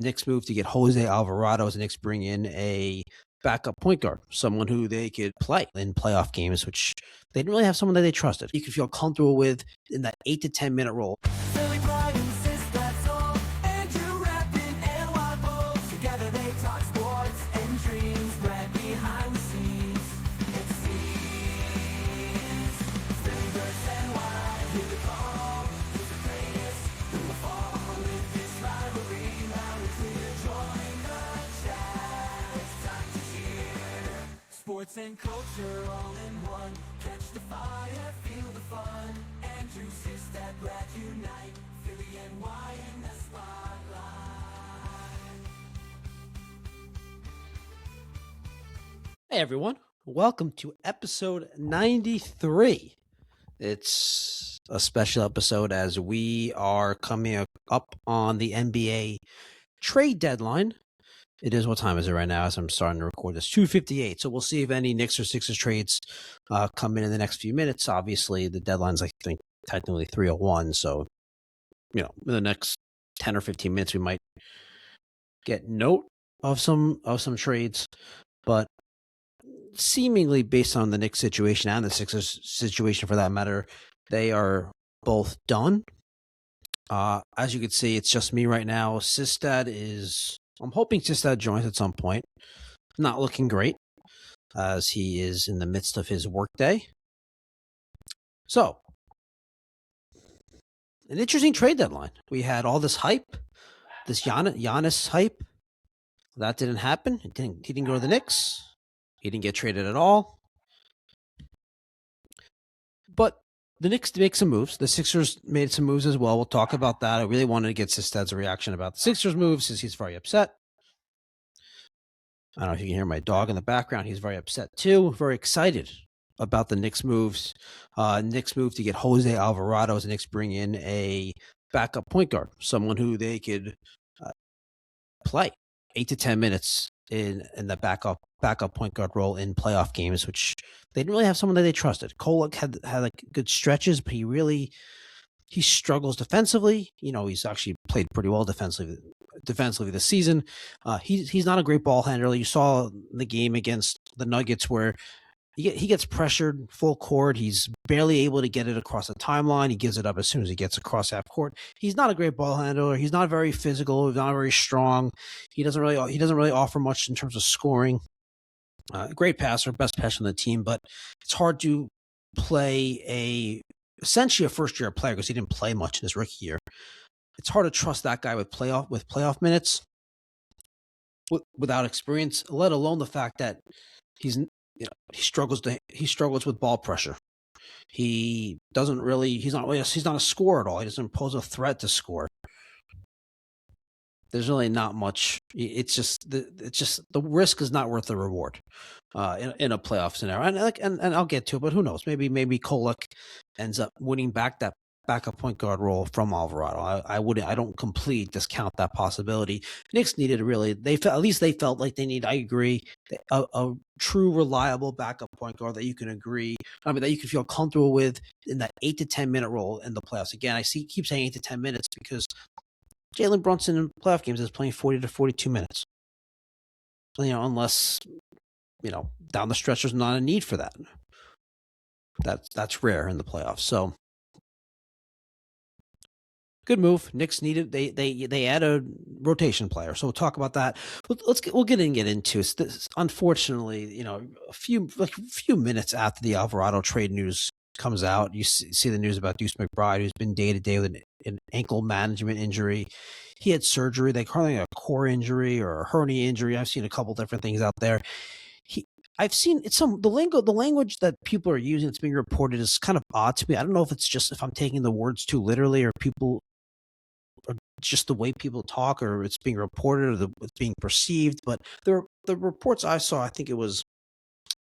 Knicks move to get Jose Alvarado as the Knicks bring in a backup point guard, someone who they could play in playoff games, which they didn't really have someone that they trusted. You could feel comfortable with in that 8 to 10 minute role. Sports and culture all in one. Catch the fire, feel the fun. Andrew Sistad, Brad unite. Philly NY in the spotlight. Hey everyone, welcome to episode 93. It's a special episode as we are coming up on the NBA trade deadline. It is, what time is it right now as I'm starting to record this? 2:58. So we'll see if any Knicks or Sixers trades come in the next few minutes. Obviously, the deadline's, I think, technically 3:01. So, in the next 10 or 15 minutes, we might get note of some trades. But seemingly, based on the Knicks situation and the Sixers situation for that matter, they are both done. As you can see, it's just me right now. I'm hoping Sistad joins at some point. Not looking great as he is in the midst of his workday. So, an interesting trade deadline. We had all this hype, this Giannis hype. That didn't happen. He didn't go to the Knicks. He didn't get traded at all. But the Knicks make some moves. The Sixers made some moves as well. We'll talk about that. I really wanted to get Sistad's reaction about the Sixers moves since he's very upset. I don't know if you can hear my dog in the background. He's very upset too. Very excited about the Knicks moves. Knicks move to get Jose Alvarado as the Knicks bring in a backup point guard, someone who they could play 8 to 10 minutes in the backup point guard role in playoff games, which they didn't really have someone that they trusted. Kolek had like good stretches, but he struggles defensively. He's actually played pretty well defensively this season. He's not a great ball handler. You saw the game against the Nuggets where he gets pressured full court. He's barely able to get it across the timeline. He gives it up as soon as he gets across half court. He's not a great ball handler. He's not very physical. He's not very strong. He doesn't really offer much in terms of scoring. Great passer, best passer on the team, but it's hard to play essentially a first-year player because he didn't play much in his rookie year. It's hard to trust that guy with playoff minutes without experience, let alone the fact that he struggles with ball pressure. He's not a scorer at all. He doesn't pose a threat to score. There's really not much. It's just the risk is not worth the reward in a playoff scenario. And I'll get to it, but who knows? Maybe Kolek ends up winning back that backup point guard role from Alvarado. I don't completely discount that possibility. Knicks needed they felt like they need. I agree, a true reliable backup point guard that you can that you can feel comfortable with in that 8 to 10 minute role in the playoffs. Again, keep saying 8 to 10 minutes because Jalen Brunson in playoff games is playing 40 to 42 minutes. Unless, down the stretch there's not a need for that. That's rare in the playoffs. So good move. Knicks needed. They add a rotation player. So we'll talk about that. We'll get into it. Unfortunately, a few minutes after the Alvarado trade news comes out, you see the news about Deuce McBride, who's been day to day with an ankle management injury. He had surgery. They call it a core injury or a hernia injury. I've seen a couple different things out there. I've seen the language that people are using that's being reported is kind of odd to me. I don't know if it's just if I'm taking the words too literally or just the way people talk or it's being reported or it's being perceived. But the reports I saw, I think it was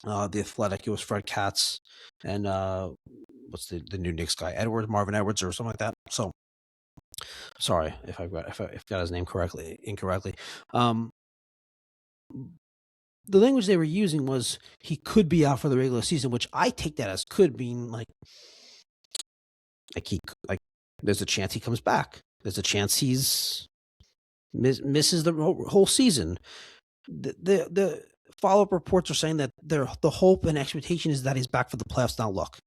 The Athletic. It was Fred Katz and what's the new Knicks guy, Marvin Edwards or something like that. So sorry if I got his name incorrectly. The language they were using was he could be out for the regular season, which I take that as could mean like there's a chance he comes back. There's a chance he's misses the whole season. The follow-up reports are saying that the hope and expectation is that he's back for the playoffs. Now, look,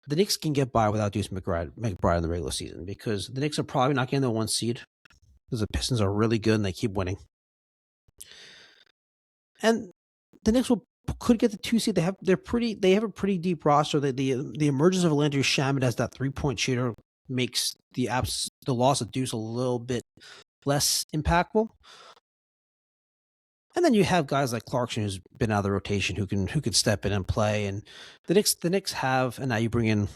the Knicks can get by without Deuce McBride in the regular season because the Knicks are probably not getting the 1 seed because the Pistons are really good and they keep winning. And the Knicks could get the 2 seed. They have a pretty deep roster. The emergence of Landry Shamet as that 3-point shooter makes the loss of Deuce a little bit less impactful. And then you have guys like Clarkson, who's been out of the rotation, who can step in and play. And the Knicks have, and now you bring in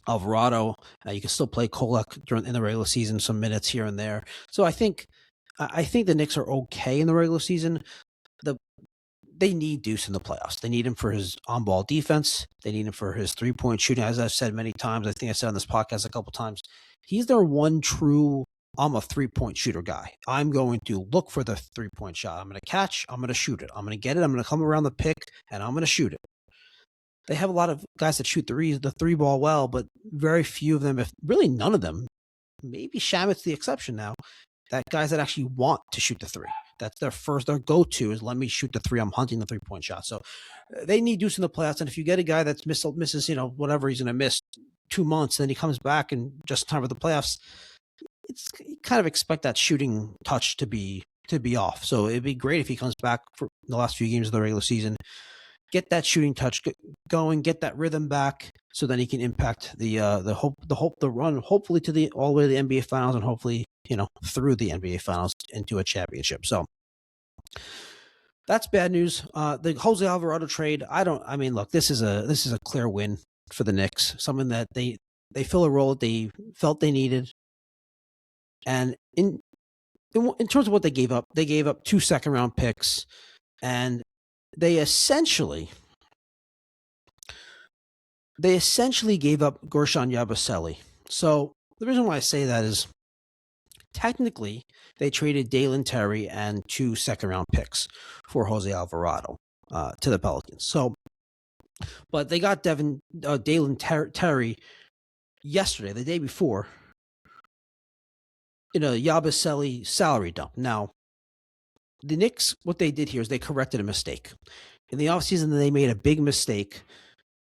Alvarado. You can still play Kolek in the regular season, some minutes here and there. So I think the Knicks are okay in the regular season. They need Deuce in the playoffs. They need him for his on-ball defense. They need him for his 3-point shooting. As I've said many times, I think I said on this podcast a couple times, he's their one true, I'm a 3-point shooter guy. I'm going to look for the 3-point shot. I'm going to catch. I'm going to shoot it. I'm going to get it. I'm going to come around the pick, and I'm going to shoot it. They have a lot of guys that shoot the three ball well, but very few of them, if really none of them, maybe Shamet's the exception now, that guys that actually want to shoot the three. That's their go-to is let me shoot the three. I'm hunting the 3-point shot. So they need Deuce in the playoffs. And if you get a guy that's misses, whatever he's going to miss 2 months, and then he comes back and just in time for the playoffs, you kind of expect that shooting touch to be off. So it'd be great if he comes back for the last few games of the regular season, get that shooting touch going, get that rhythm back, so then he can impact the run, hopefully all the way to the NBA Finals, and hopefully through the NBA Finals into a championship. So that's bad news. The Jose Alvarado trade, look, this is a clear win for the Knicks, something that they fill a role that they felt they needed. And in terms of what they gave up 2 second-round picks, and they essentially gave up Guerschon Yabusele. So the reason why I say that is technically they traded Dalen Terry and 2 second-round picks for Jose Alvarado to the Pelicans. So, but they got Dalen Terry yesterday, the day before, Yabusele salary dump. Now, the Knicks, what they did here is they corrected a mistake. In the offseason, they made a big mistake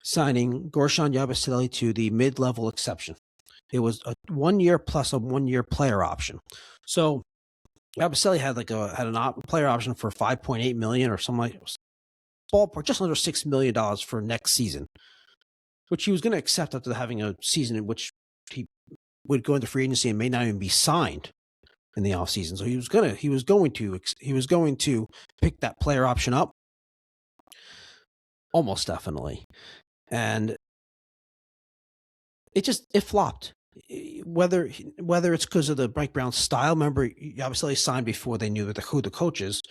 signing Guerschon Yabusele to the mid-level exception. It was a 1 year plus a 1 year player option. So Yabusele had a player option for $5.8 million or something like ballpark, just under $6 million for next season, which he was going to accept after having a season in which he would go into free agency and may not even be signed in the offseason. So he was going to pick that player option up, almost definitely, and it flopped. Whether it's because of the Mike Brown style. Remember, Yabusele signed before they knew who the coach is.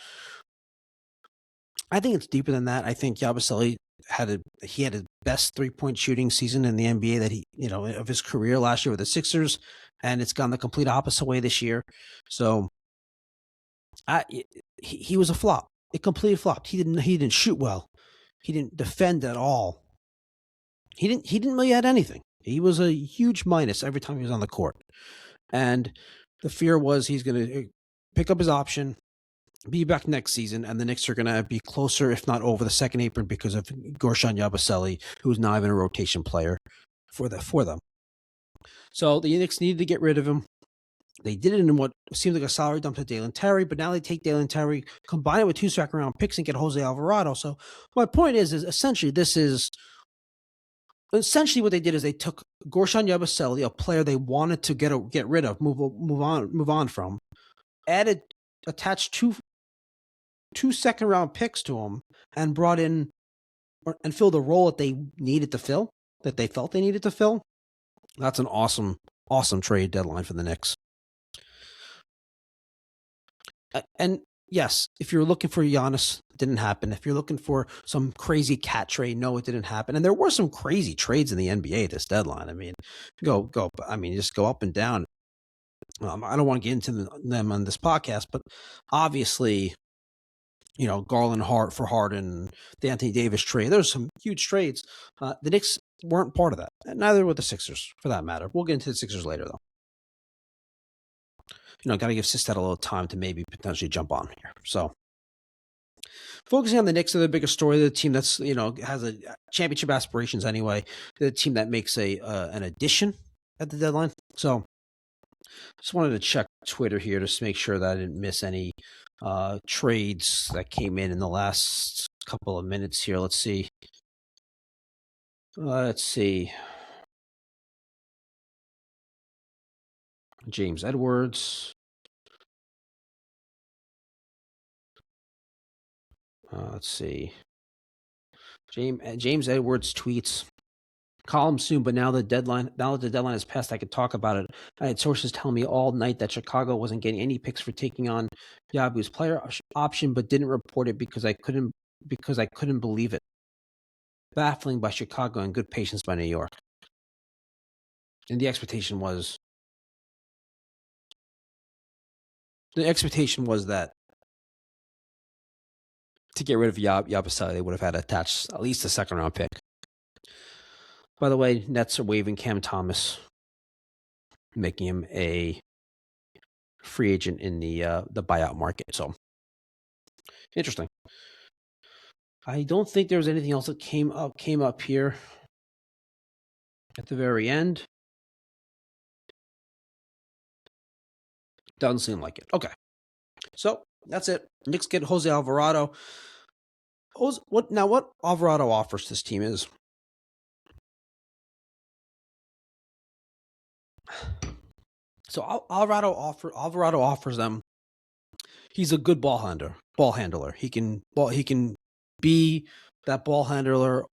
I think it's deeper than that. I think Yabusele had his best 3-point shooting season in the NBA that of his career last year with the Sixers, and it's gone the complete opposite way this year. So he was a flop. It completely flopped. He didn't shoot well. He didn't defend at all. He didn't really add anything. He was a huge minus every time he was on the court. And the fear was he's going to pick up his option, be back next season, and the Knicks are going to be closer, if not over the second apron, because of Guerschon Yabusele, who's not even a rotation player for them. So the Knicks needed to get rid of him. They did it in what seemed like a salary dump to Dalen Terry, but now they take Dalen Terry, combine it with 2 second-round picks, and get Jose Alvarado. So my point is essentially what they did is they took Guerschon Yabusele, a player they wanted to get rid of, move on from, attached two second-round picks to him, and brought in and filled the role that they needed to fill, that they felt they needed to fill. That's an awesome trade deadline for the Knicks. And yes, if you're looking for Giannis, it didn't happen. If you're looking for some crazy cat trade, no, it didn't happen. And there were some crazy trades in the NBA this deadline. I mean, just go up and down. I don't want to get into them on this podcast, but obviously, Garland Hart for Harden, the Anthony Davis trade. There's some huge trades. The Knicks weren't part of that. And neither were the Sixers, for that matter. We'll get into the Sixers later, though. got to give Sistad a little time to maybe potentially jump on here. So focusing on the Knicks are the biggest story. The team that's has a championship aspirations anyway. The team that makes an addition at the deadline. So just wanted to check Twitter here just to make sure that I didn't miss any trades that came in the last couple of minutes here. Let's see. James Edwards. Let's see. James Edwards tweets, column soon, but now that the deadline is passed, I could talk about it. I had sources telling me all night that Chicago wasn't getting any picks for taking on Yabu's player option, but didn't report it because I couldn't believe it. Baffling by Chicago and good patience by New York. And the expectation was that to get rid of Yabusele, they would have had to attach at least a second-round pick. By the way, Nets are waiving Cam Thomas, making him a free agent in the buyout market. So, interesting. I don't think there was anything else that came up here at the very end. Doesn't seem like it. Okay. So, that's it. Knicks get Jose Alvarado. What Alvarado offers this team is so Alvarado offers them. He's a good ball handler. He can be that ball handler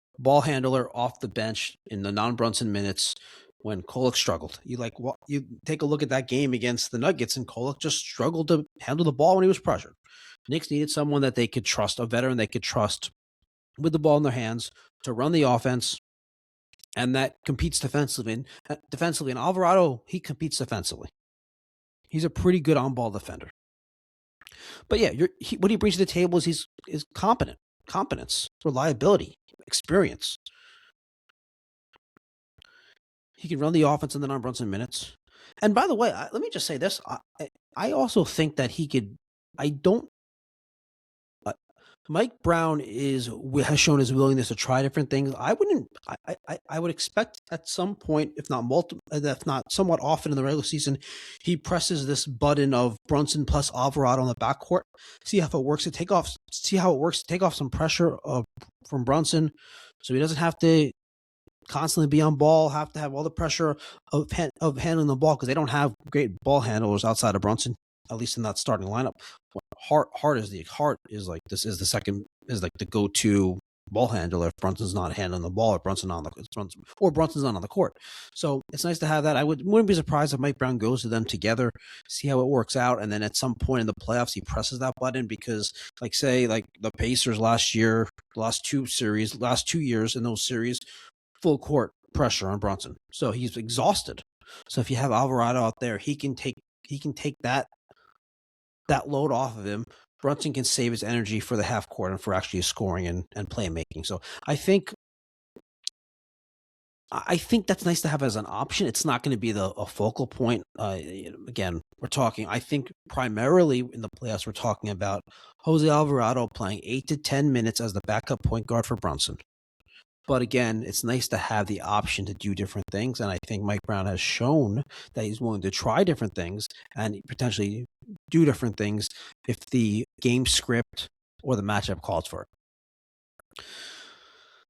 off the bench in the non-Brunson minutes when Kolek struggled. You take a look at that game against the Nuggets, and Kolek just struggled to handle the ball when he was pressured. Knicks needed someone that they could trust, a veteran they could trust with the ball in their hands to run the offense, and that competes defensively. And Alvarado, he competes defensively. He's a pretty good on-ball defender. But yeah, what he brings to the table is competence, reliability, experience. He can run the offense in the non-Brunson minutes. And by the way, let me just say this. I also think that he could – Mike Brown has shown his willingness to try different things. I would expect at some point, if not somewhat often in the regular season, he presses this button of Brunson plus Alvarado on the backcourt. See how it works to take off some pressure from Brunson, so he doesn't have to constantly be on ball, have to have all the pressure of handling the ball, because they don't have great ball handlers outside of Brunson, at least in that starting lineup. Hart is the go-to ball handler if Brunson's not handling the ball, or Brunson's not on the court. So it's nice to have that. I wouldn't be surprised if Mike Brown goes to them together, see how it works out, and then at some point in the playoffs he presses that button, because like the Pacers last year, last 2 years in those series, full court pressure on Brunson. So he's exhausted. So if you have Alvarado out there, he can take that load off of him. Brunson can save his energy for the half court and for actually scoring and playmaking. So I think that's nice to have as an option. It's not going to be a focal point. Again, I think primarily in the playoffs, we're talking about Jose Alvarado playing 8 to 10 minutes as the backup point guard for Brunson. But again, it's nice to have the option to do different things. And I think Mike Brown has shown that he's willing to try different things and potentially do different things if the game script or the matchup calls for it.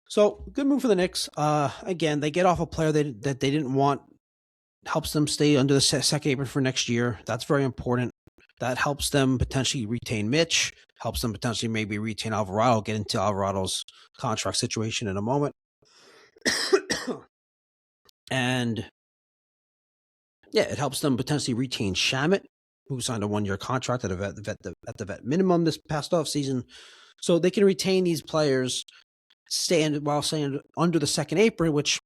So good move for the Knicks. Again, they get off a player that they didn't want, helps them stay under the second apron for next year. That's very important. That helps them potentially retain Mitch, helps them potentially maybe retain Alvarado, get into Alvarado's contract situation in a moment. And yeah, it helps them potentially retain Shamet, who signed a 1-year contract at the vet minimum this past offseason. So they can retain these players while staying under the second apron, which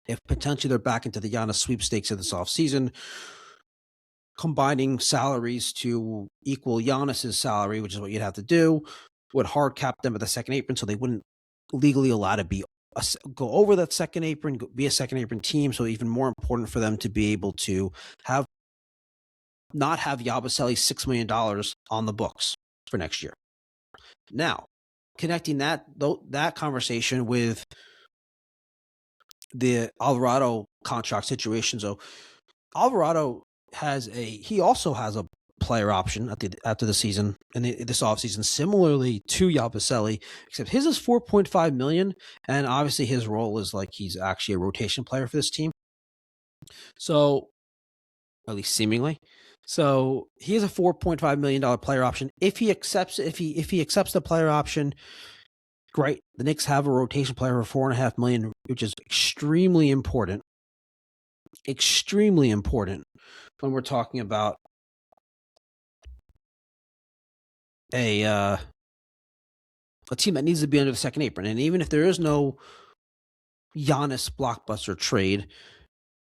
if potentially they're back into the Giannis sweepstakes of this offseason, combining salaries to equal Giannis's salary, which is what you'd have to do, would hard cap them at the second apron, so they wouldn't legally allow to go over that second apron, be a second apron team. So even more important for them to be able to have not have Yabusele $6 million on the books for next year. Now, connecting that conversation with the Alvarado contract situation. So Alvarado he also has a player option after the season and this offseason, similarly to Yabusele, except his is $4.5 million, and obviously his role is like he's actually a rotation player for this team. So, at least seemingly. So he has a $4.5 million player option. If he accepts the player option, great. The Knicks have a rotation player for $4.5 million, which is extremely important. Extremely important when we're talking about a team that needs to be under the second apron. And even if there is no Giannis blockbuster trade,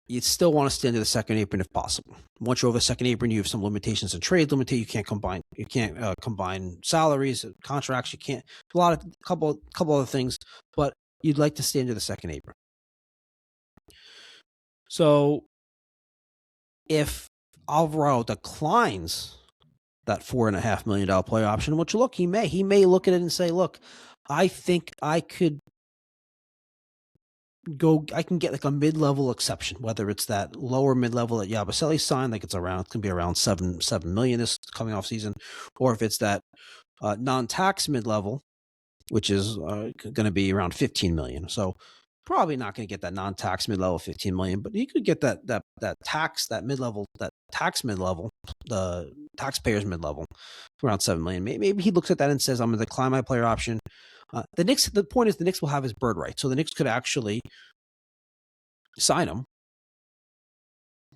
you'd still want to stay under the second apron if possible. Once you're over the second apron, you have some limitations in trade. You can't combine salaries, contracts. You can't couple other things, but you'd like to stay under the second apron. So if Alvarado declines that $4.5 million player option, which he may look at it and say, look, I think I can get like a mid-level exception, whether it's that lower mid-level that Yabusele signed, like it's going to be around $7 million this coming off season, or if it's that non-tax mid-level, which is going to be around $15 million. So probably not going to get that non-tax mid-level $15 million, but you could get that tax mid-level, the taxpayers mid-level around $7 million. Maybe he looks at that and says, I'm going to decline my player option. The point is the Knicks will have his bird right. So the Knicks could actually sign him,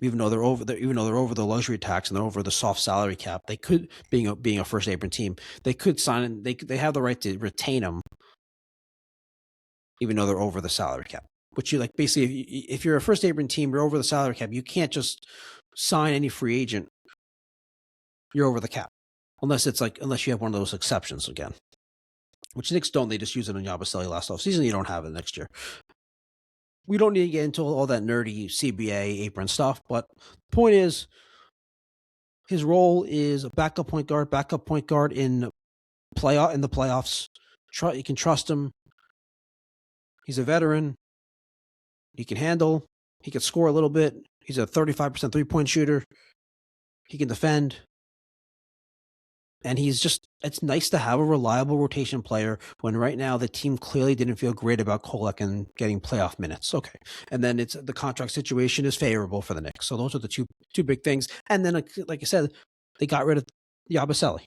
even though they're over the luxury tax and they're over the soft salary cap. They could, being a first apron team, they could sign him. They have the right to retain him, even though they're over the salary cap. Which you like basically, if you're a first apron team, you're over the salary cap. You can't just sign any free agent. You're over the cap, unless you have one of those exceptions again. Which Knicks don't. They just use it on Yabusele last offseason. You don't have it next year. We don't need to get into all that nerdy CBA apron stuff, but the point is his role is a backup point guard in the playoffs. You can trust him. He's a veteran. He can handle. He can score a little bit. He's a 35% three-point shooter. He can defend. And it's nice to have a reliable rotation player when right now the team clearly didn't feel great about Kolek and getting playoff minutes. Okay. And then the contract situation is favorable for the Knicks. So those are the two big things. And then, like I said, they got rid of Yabusele.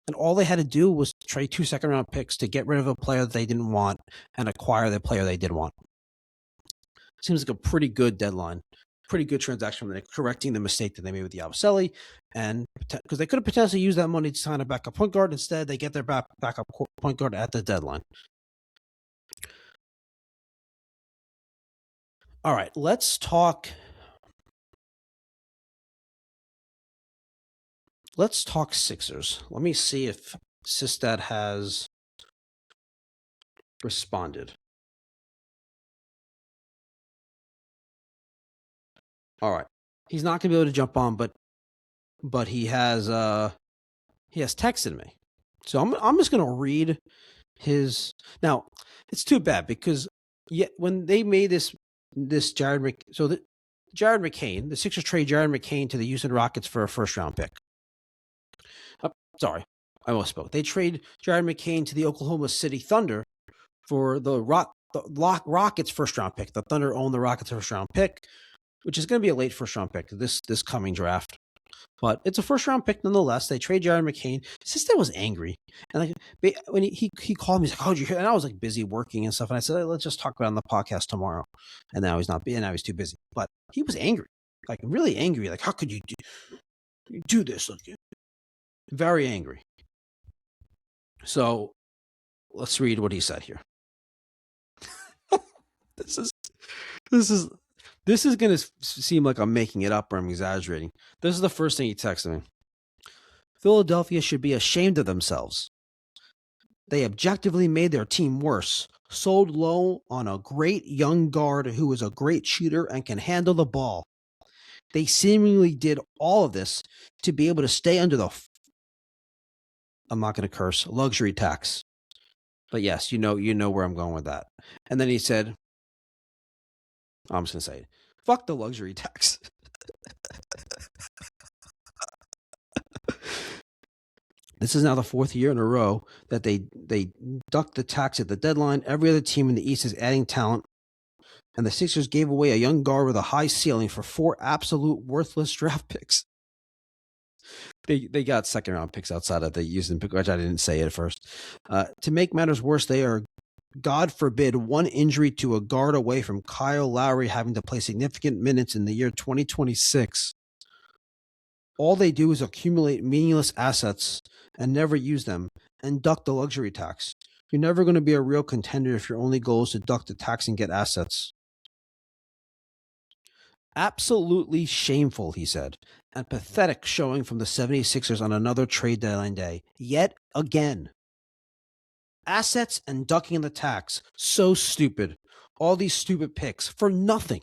And all they had to do was trade 2 second-round picks to get rid of a player that they didn't want and acquire the player they did want. Seems like a pretty good deadline. Pretty good transaction from the Knicks, correcting the mistake that they made with Yabusele, and because they could have potentially used that money to sign a backup point guard. Instead, they get their backup point guard at the deadline. All right, let's talk. Let's talk Sixers. Let me see if Sistad has responded. All right, he's not going to be able to jump on, but he has texted me, so I'm just going to read his. Now it's too bad because when they made this Jared McCain, the Sixers trade Jared McCain to the Houston Rockets for a first-round pick. Sorry, I almost spoke. They trade Jared McCain to the Oklahoma City Thunder for the Rockets first-round pick. The Thunder own the Rockets first-round pick, which is going to be a late first-round pick this coming draft. But it's a first-round pick nonetheless. They trade Jared McCain. Sistad was angry. And when he called me, he's like, oh, did you hear? And I was like busy working and stuff. And I said, let's just talk about it on the podcast tomorrow. And now he's not being. Now he's too busy. But he was angry, like really angry. Like, how could you do this? Like, very angry. So let's read what he said here. This is going to seem like I'm making it up or I'm exaggerating. This is the first thing he texted me. Philadelphia should be ashamed of themselves. They objectively made their team worse, sold low on a great young guard who is a great shooter and can handle the ball. They seemingly did all of this to be able to stay under the, I'm not going to curse, luxury tax. But yes, you know where I'm going with that. And then he said, I'm just going to say it, fuck the luxury tax. This is now the fourth year in a row that they ducked the tax at the deadline. Every other team in the East is adding talent, and the Sixers gave away a young guard with a high ceiling for 4 absolute worthless draft picks. They got second-round picks outside of the Houston pick, which I didn't say at first. To make matters worse, they are, God forbid, one injury to a guard away from Kyle Lowry having to play significant minutes in the year 2026. All they do is accumulate meaningless assets and never use them and duck the luxury tax. You're never going to be a real contender if your only goal is to duck the tax and get assets. Absolutely shameful, he said, and pathetic showing from the 76ers on another trade deadline day. Yet again. Assets and ducking the tax. So stupid. All these stupid picks for nothing.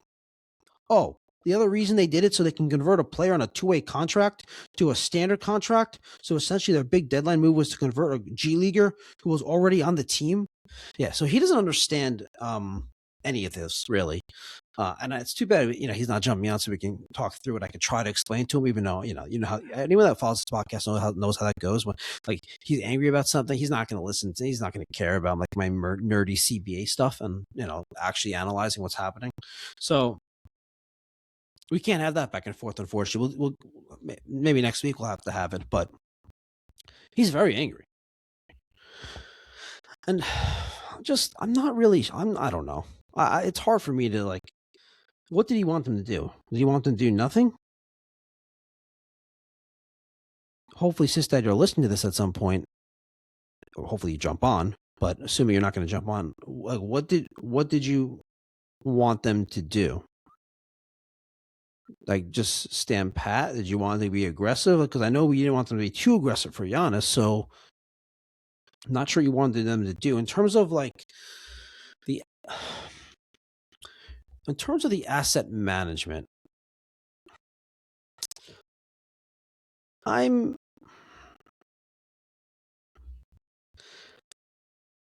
Oh, the other reason they did it so they can convert a player on a 2-way contract to a standard contract. So essentially their big deadline move was to convert a G Leaguer who was already on the team. Yeah, so he doesn't understand any of this, really. And it's too bad, he's not jumping on so we can talk through it. I could try to explain to him, even though, you know how anyone that follows this podcast knows how that goes. When like he's angry about something, he's not going to listen to, he's not going to care about like my nerdy CBA stuff and, actually analyzing what's happening. So we can't have that back and forth, unfortunately. We'll maybe next week we'll have to have it, but he's very angry. And I don't know. It's hard for me to what did he want them to do? Did he want them to do nothing? Hopefully, Sistad, you're listening to this at some point, or hopefully you jump on, but assuming you're not going to jump on, what did you want them to do? Like just stand pat? Did you want them to be aggressive? Because I know you didn't want them to be too aggressive for Giannis, so I'm not sure you wanted them to do in terms of the asset management. I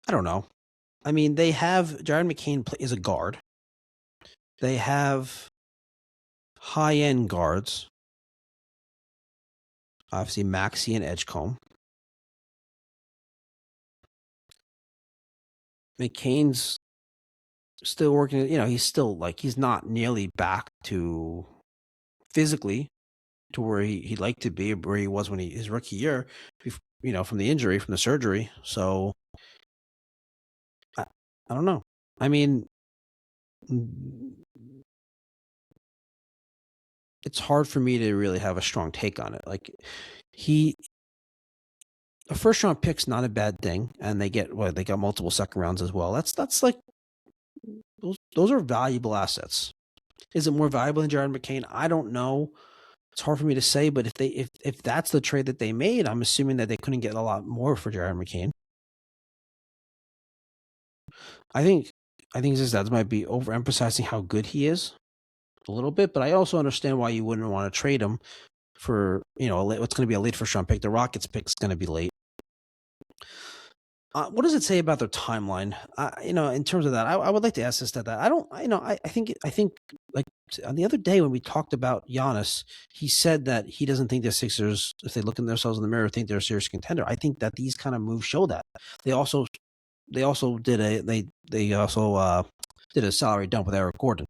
don't know. I mean, they have Jared McCain is a guard. They have high-end guards. Obviously, Maxey and Edgecombe. McCain's still working. He's still he's not nearly back to physically to where he'd like to be, where he was when his rookie year, from the injury, from the surgery. So I don't know. I mean, it's hard for me to really have a strong take on it. A first round pick's not a bad thing, and they got multiple second rounds as well. That's like those are valuable assets. Is it more valuable than Jared McCain? I don't know. It's hard for me to say, but if that's the trade that they made, I'm assuming that they couldn't get a lot more for Jared McCain. I think that might be overemphasizing how good he is a little bit, but I also understand why you wouldn't want to trade him for what's going to be a late first round pick. The Rockets pick is going to be late. What does it say about their timeline? In terms of that, I would like to ask this that I don't. I think like on the other day when we talked about Giannis, he said that he doesn't think the Sixers, if they look at themselves in the mirror, think they're a serious contender. I think that these kind of moves show that. They also did a salary dump with Eric Gordon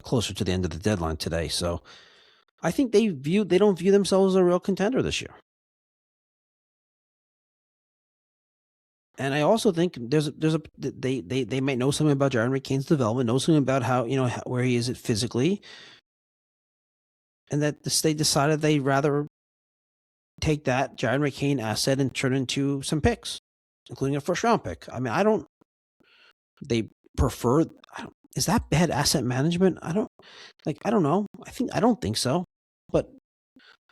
closer to the end of the deadline today. So I think they don't view themselves as a real contender this year. And I also think they might know something about Jared McCain's development, know something about how where he is physically, and that they decided they'd rather take that Jared McCain asset and turn it into some picks, including a first round pick. I mean, is that bad asset management? I don't know. I don't think so, but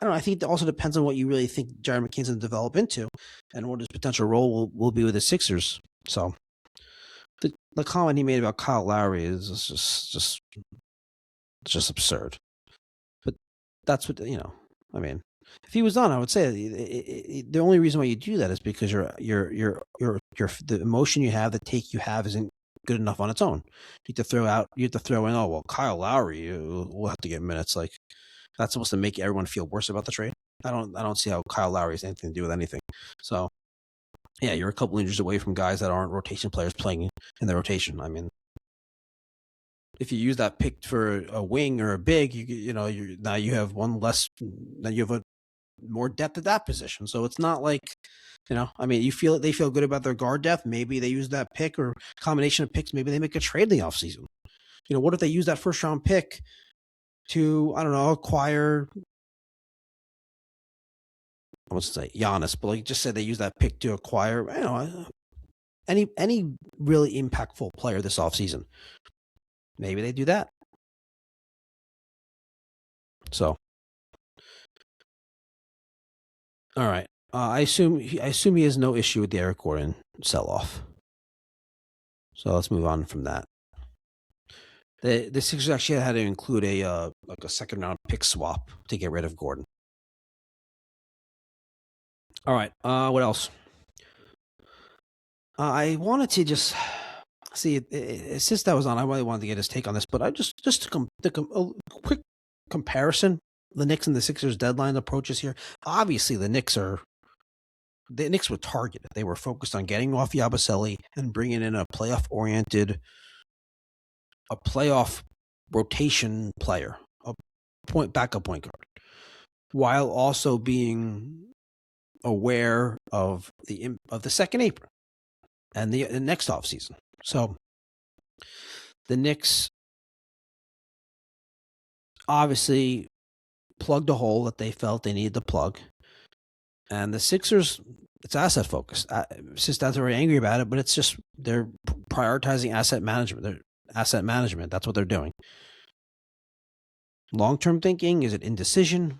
I don't know. I think it also depends on what you really think Jared McCain's going to develop into and what his potential role will be with the Sixers. So the comment he made about Kyle Lowry is just It's just absurd. But that's what, I mean, if he was on, I would say the only reason why you do that is because the emotion you have, the take you have isn't good enough on its own. You have to throw in, oh, well, Kyle Lowry will have to get minutes. Like, that's supposed to make everyone feel worse about the trade. I don't see how Kyle Lowry has anything to do with anything. So, yeah, you're a couple inches away from guys that aren't rotation players playing in the rotation. I mean, if you use that pick for a wing or a big, now you have one less. Now you have a more depth at that position. So it's not like, I mean, they feel good about their guard depth. Maybe they use that pick or combination of picks. Maybe they make a trade in the offseason. What if they use that first round pick to, I don't know, acquire, I won't say Giannis, but like just said they use that pick to acquire, any really impactful player this offseason. Maybe they do that. So, all right. I assume he has no issue with the Eric Gordon sell-off. So let's move on from that. The Sixers actually had to include a second round pick swap to get rid of Gordon. All right. What else? I wanted to just see since that was on. I really wanted to get his take on this, but I just a quick comparison. The Knicks and the Sixers deadline approaches here. Obviously, the Knicks were targeted. They were focused on getting off Yabusele and bringing in a playoff rotation player, a backup point guard, while also being aware of the second apron and the next offseason. So the Knicks obviously plugged a hole that they felt they needed to plug. And the Sixers, it's asset focused. Sisters are very angry about it, but it's just they're prioritizing asset management. That's what they're doing. Long-term thinking, is it indecision?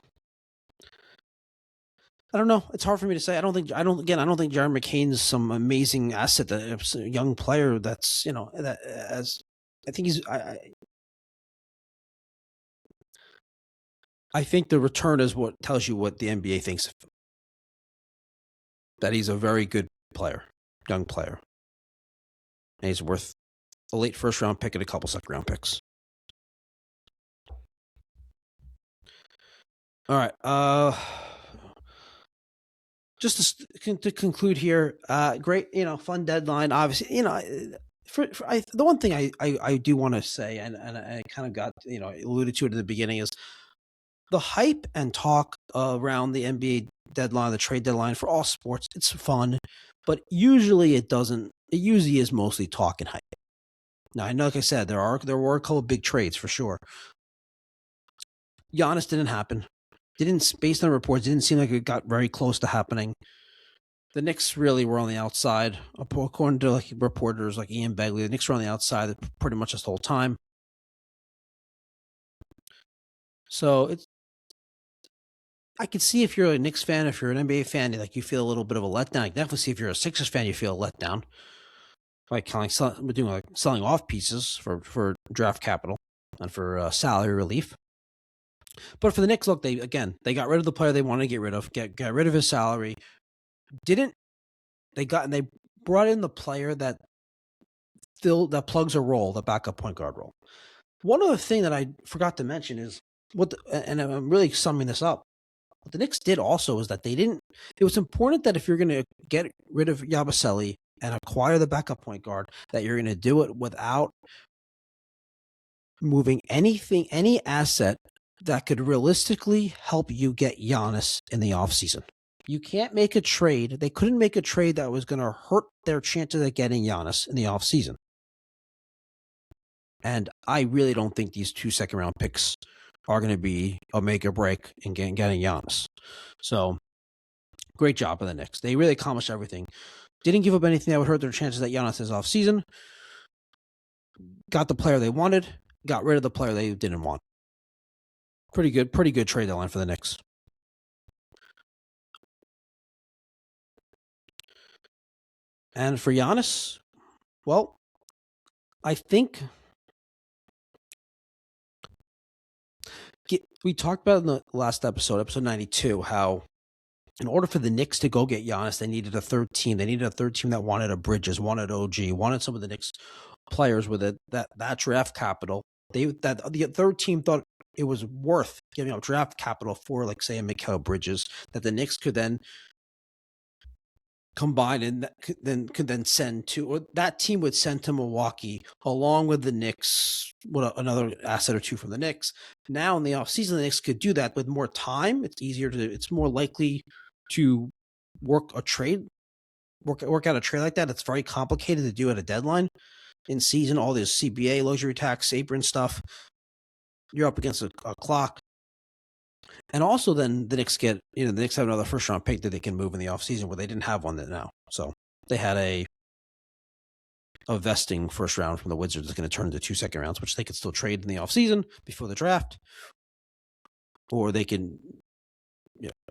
I don't know. It's hard for me to say. I don't think Jaron McCain's some amazing asset, that a young player that's, that as I think he's I think the return is what tells you what the NBA thinks of him. That he's a very good player, young player. And he's worth a late first round pick and a couple second round picks. All right. Just to conclude here, great, fun deadline. Obviously, the one thing I do want to say, and I kind of got, alluded to it at the beginning, is the hype and talk around the NBA deadline, the trade deadline for all sports. It's fun, but usually it doesn't. It usually is mostly talk and hype. Now, I know, like I said, there were a couple of big trades for sure. Giannis didn't happen. Based on reports, didn't seem like it got very close to happening. The Knicks really were on the outside, according to reporters like Ian Begley. The Knicks were on the outside pretty much this whole time. So I can see if you're a Knicks fan, if you're an NBA fan, you feel a little bit of a letdown. I can definitely see if you're a Sixers fan, you feel a letdown. We're doing selling off pieces for draft capital and for salary relief. But for the Knicks, look, they got rid of the player they wanted to get rid of, got rid of his salary. They brought in the player that plugs a role, the backup point guard role. One other thing that I forgot to mention is and I'm really summing this up. What the Knicks did also is that it was important that if you're going to get rid of Yabusele and acquire the backup point guard, that you're going to do it without moving any asset that could realistically help you get Giannis in the offseason. You can't make a trade. They couldn't make a trade that was going to hurt their chances of getting Giannis in the offseason. And I really don't think these 2 second-round picks are going to be a make or break in getting Giannis. So, great job by the Knicks. They really accomplished everything. Didn't give up anything that would hurt their chances at Giannis' offseason. Got the player they wanted. Got rid of the player they didn't want. Pretty good trade deadline for the Knicks. And for Giannis, well, I think we talked about in the last episode 92, how in order for the Knicks to go get Giannis, they needed a third team. They needed a third team that wanted a Bridges, wanted OG, wanted some of the Knicks players with that draft capital. The third team thought it was worth giving up draft capital for, like, say, a Mikal Bridges that the Knicks could then combine and could then send to, or that team would send to Milwaukee along with the Knicks, with another asset or two from the Knicks. Now in the offseason, the Knicks could do that with more time. It's more likely to work out a trade like that. It's very complicated to do at a deadline in season. All this CBA, luxury tax, apron stuff. You're up against a clock. And also then the Knicks the Knicks have another first round pick that they can move in the offseason, where they didn't have one now. So they had a vesting first round from the Wizards that's going to turn into 2 second rounds, which they could still trade in the offseason before the draft. Or they can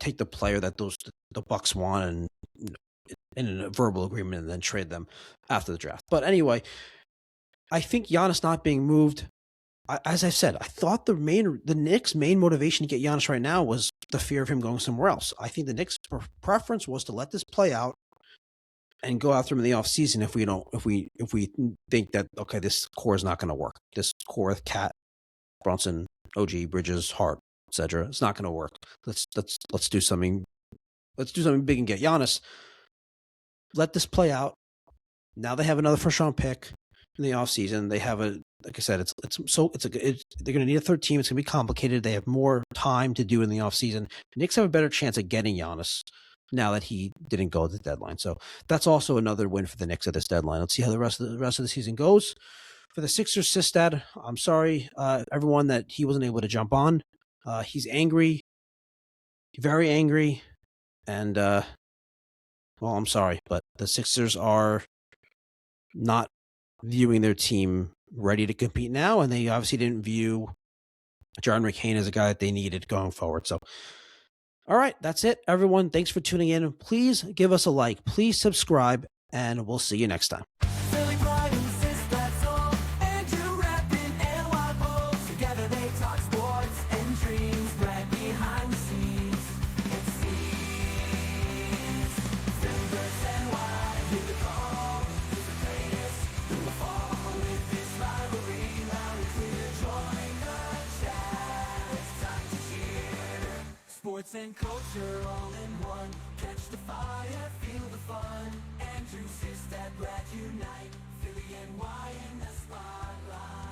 take the player that the Bucks want and in a verbal agreement, and then trade them after the draft. But anyway, I think Giannis not being moved, as I said, I thought the Knicks' main motivation to get Giannis right now was the fear of him going somewhere else. I think the Knicks' preference was to let this play out and go after him in the offseason if we think that, okay, this core is not going to work. This core with Cat, Brunson, OG, Bridges, Hart, etc. It's not going to work. Let's do something. Let's do something big and get Giannis. Let this play out. Now they have another first round pick in the offseason. They have like I said, they're going to need a third team. It's going to be complicated. They have more time to do in the offseason. The Knicks have a better chance at getting Giannis now that he didn't go at the deadline. So that's also another win for the Knicks at this deadline. Let's see how the rest of the season goes. For the Sixers, Sistad, I'm sorry, everyone, that he wasn't able to jump on. He's angry, very angry, and well, I'm sorry, but the Sixers are not viewing their team ready to compete now, and they obviously didn't view John McCain as a guy that they needed going forward. So, all right, that's it, everyone. Thanks for tuning in. Please give us a like. Please subscribe, and we'll see you next time. Silly pride insists that's all. Andrew rapping and wild bulls. Together they talk sports and dreams. Right behind the scenes. It seems. Silvers and white. Hit the call. Who's the greatest? Who will fall with this rivalry? Loud and clear. Join the chat. It's time to cheer. Sports and culture all in one. Catch the fire, feel the fun. Andrew, sis, that glad unite. Philly and Y in the spotlight.